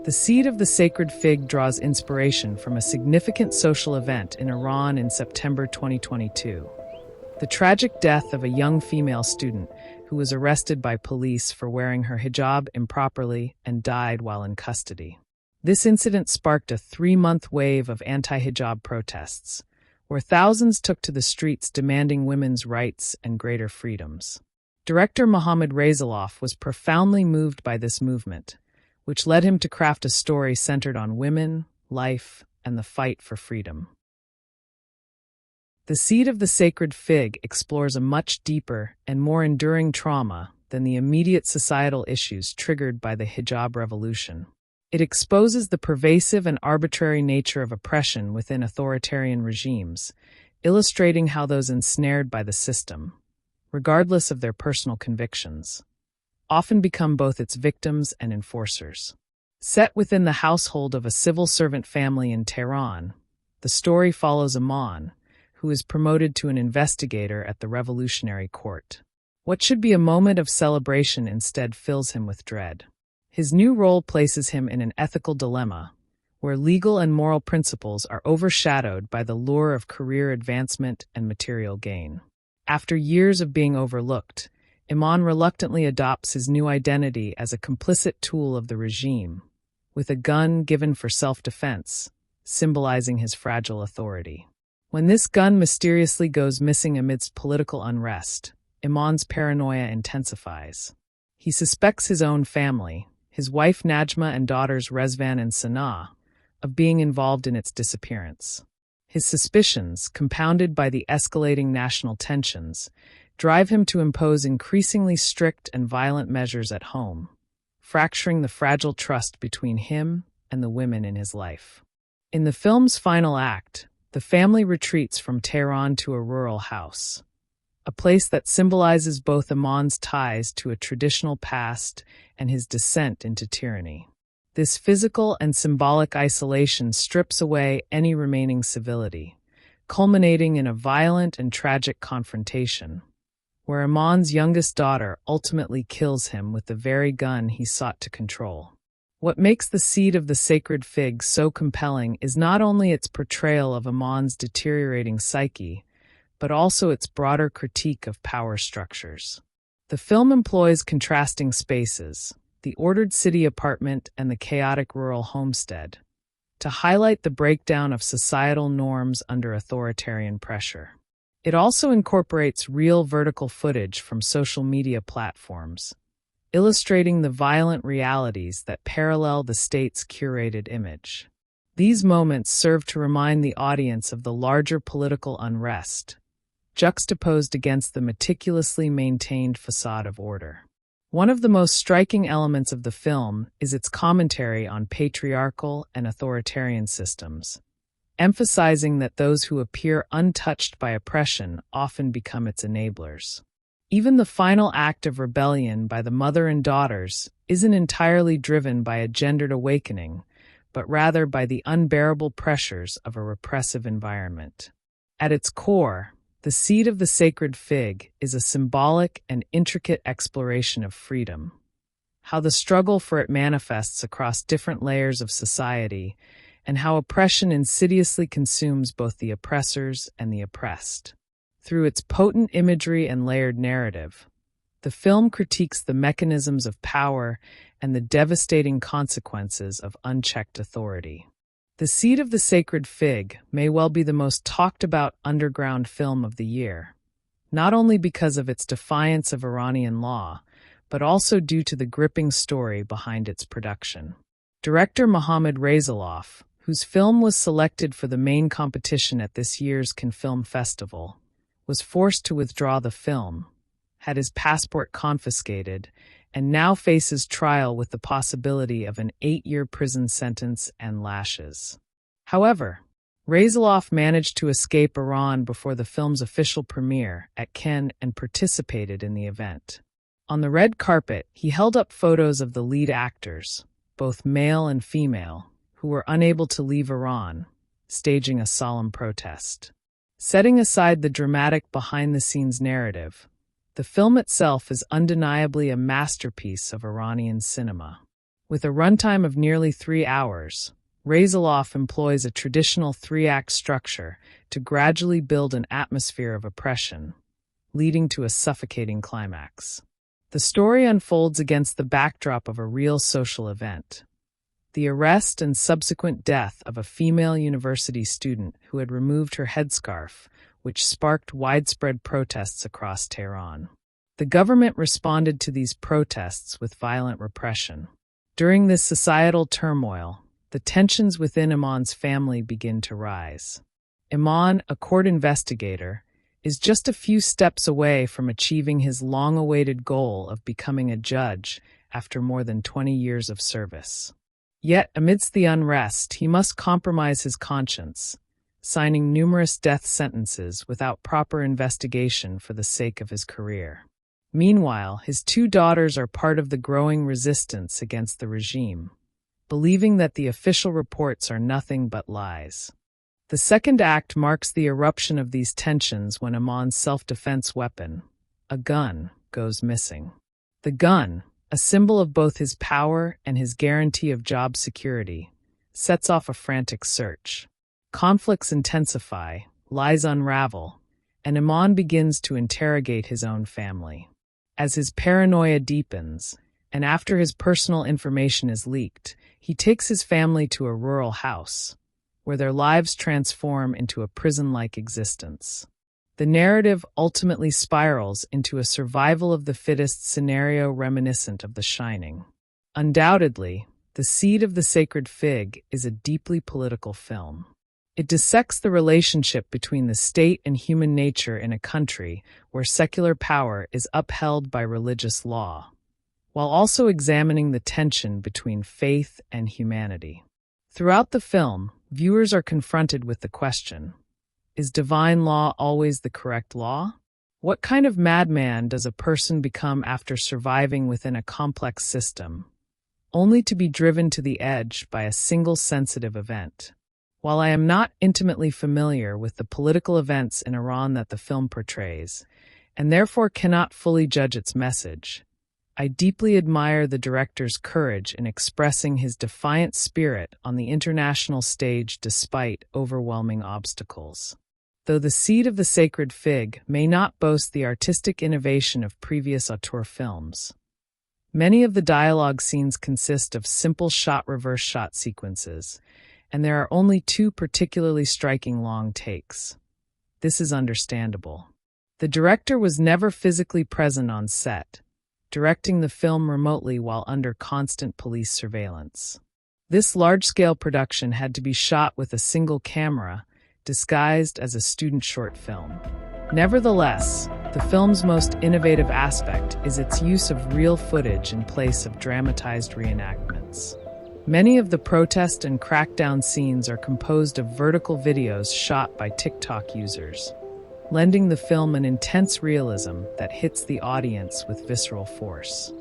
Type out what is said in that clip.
The seed of the sacred fig draws inspiration from a significant social event in Iran in September 2022. The tragic death of a young female student who was arrested by police for wearing her hijab improperly and died while in custody. This incident sparked a 3-month wave of anti-hijab protests, where thousands took to the streets demanding women's rights and greater freedoms. Director Mohammad Rasoulof was profoundly moved by this movement, which led him to craft a story centered on women, life, and the fight for freedom. The Seed of the Sacred Fig explores a much deeper and more enduring trauma than the immediate societal issues triggered by the hijab revolution. It exposes the pervasive and arbitrary nature of oppression within authoritarian regimes, illustrating how those ensnared by the system, regardless of their personal convictions, often become both its victims and enforcers. Set within the household of a civil servant family in Tehran, the story follows Aman, who is promoted to an investigator at the Revolutionary Court. What should be a moment of celebration instead fills him with dread. His new role places him in an ethical dilemma, where legal and moral principles are overshadowed by the lure of career advancement and material gain. After years of being overlooked, Iman reluctantly adopts his new identity as a complicit tool of the regime, with a gun given for self-defense, symbolizing his fragile authority. When this gun mysteriously goes missing amidst political unrest, Iman's paranoia intensifies. He suspects his own family, his wife Najma and daughters Rezvan and Sanaa, of being involved in its disappearance. His suspicions, compounded by the escalating national tensions, drive him to impose increasingly strict and violent measures at home, fracturing the fragile trust between him and the women in his life. In the film's final act, the family retreats from Tehran to a rural house, a place that symbolizes both Aman's ties to a traditional past and his descent into tyranny. This physical and symbolic isolation strips away any remaining civility, culminating in a violent and tragic confrontation, where Aman's youngest daughter ultimately kills him with the very gun he sought to control. What makes The Seed of the Sacred Fig so compelling is not only its portrayal of Aman's deteriorating psyche, but also its broader critique of power structures. The film employs contrasting spaces, the ordered city apartment and the chaotic rural homestead, to highlight the breakdown of societal norms under authoritarian pressure. It also incorporates real vertical footage from social media platforms, illustrating the violent realities that parallel the state's curated image. These moments serve to remind the audience of the larger political unrest, juxtaposed against the meticulously maintained facade of order. One of the most striking elements of the film is its commentary on patriarchal and authoritarian systems, emphasizing that those who appear untouched by oppression often become its enablers. Even the final act of rebellion by the mother and daughters isn't entirely driven by a gendered awakening, but rather by the unbearable pressures of a repressive environment. At its core, The Seed of the Sacred Fig is a symbolic and intricate exploration of freedom, how the struggle for it manifests across different layers of society, and how oppression insidiously consumes both the oppressors and the oppressed. Through its potent imagery and layered narrative, the film critiques the mechanisms of power and the devastating consequences of unchecked authority. The Seed of the Sacred Fig may well be the most talked-about underground film of the year, not only because of its defiance of Iranian law, but also due to the gripping story behind its production. Director Mohammad Rasoulof, whose film was selected for the main competition at this year's Cannes Film Festival, was forced to withdraw the film, had his passport confiscated, and now faces trial with the possibility of an 8-year prison sentence and lashes. However, Rasoulof managed to escape Iran before the film's official premiere at Cannes and participated in the event. On the red carpet, he held up photos of the lead actors, both male and female, who were unable to leave Iran, staging a solemn protest. Setting aside the dramatic behind-the-scenes narrative, the film itself is undeniably a masterpiece of Iranian cinema. With a runtime of nearly 3 hours, Rasoulof employs a traditional three-act structure to gradually build an atmosphere of oppression, leading to a suffocating climax. The story unfolds against the backdrop of a real social event: the arrest and subsequent death of a female university student who had removed her headscarf, which sparked widespread protests across Tehran. The government responded to these protests with violent repression. During this societal turmoil, the tensions within Iman's family begin to rise. Iman, a court investigator, is just a few steps away from achieving his long-awaited goal of becoming a judge after more than 20 years of service. Yet, amidst the unrest, he must compromise his conscience, signing numerous death sentences without proper investigation for the sake of his career. Meanwhile, his 2 daughters are part of the growing resistance against the regime, believing that the official reports are nothing but lies. The second act marks the eruption of these tensions when Iman's self-defense weapon, a gun, goes missing. The gun, a symbol of both his power and his guarantee of job security, sets off a frantic search. Conflicts intensify, lies unravel, and Iman begins to interrogate his own family. As his paranoia deepens, and after his personal information is leaked, he takes his family to a rural house, where their lives transform into a prison-like existence. The narrative ultimately spirals into a survival-of-the-fittest scenario reminiscent of The Shining. Undoubtedly, The Seed of the Sacred Fig is a deeply political film. It dissects the relationship between the state and human nature in a country where secular power is upheld by religious law, while also examining the tension between faith and humanity. Throughout the film, viewers are confronted with the question: is divine law always the correct law? What kind of madman does a person become after surviving within a complex system, only to be driven to the edge by a single sensitive event? While I am not intimately familiar with the political events in Iran that the film portrays, and therefore cannot fully judge its message, I deeply admire the director's courage in expressing his defiant spirit on the international stage despite overwhelming obstacles. Though The Seed of the Sacred Fig may not boast the artistic innovation of previous auteur films, many of the dialogue scenes consist of simple shot-reverse shot sequences, and there are only 2 particularly striking long takes. This is understandable. The director was never physically present on set, directing the film remotely while under constant police surveillance. This large-scale production had to be shot with a single camera, disguised as a student short film. Nevertheless, the film's most innovative aspect is its use of real footage in place of dramatized reenactments. Many of the protest and crackdown scenes are composed of vertical videos shot by TikTok users, lending the film an intense realism that hits the audience with visceral force.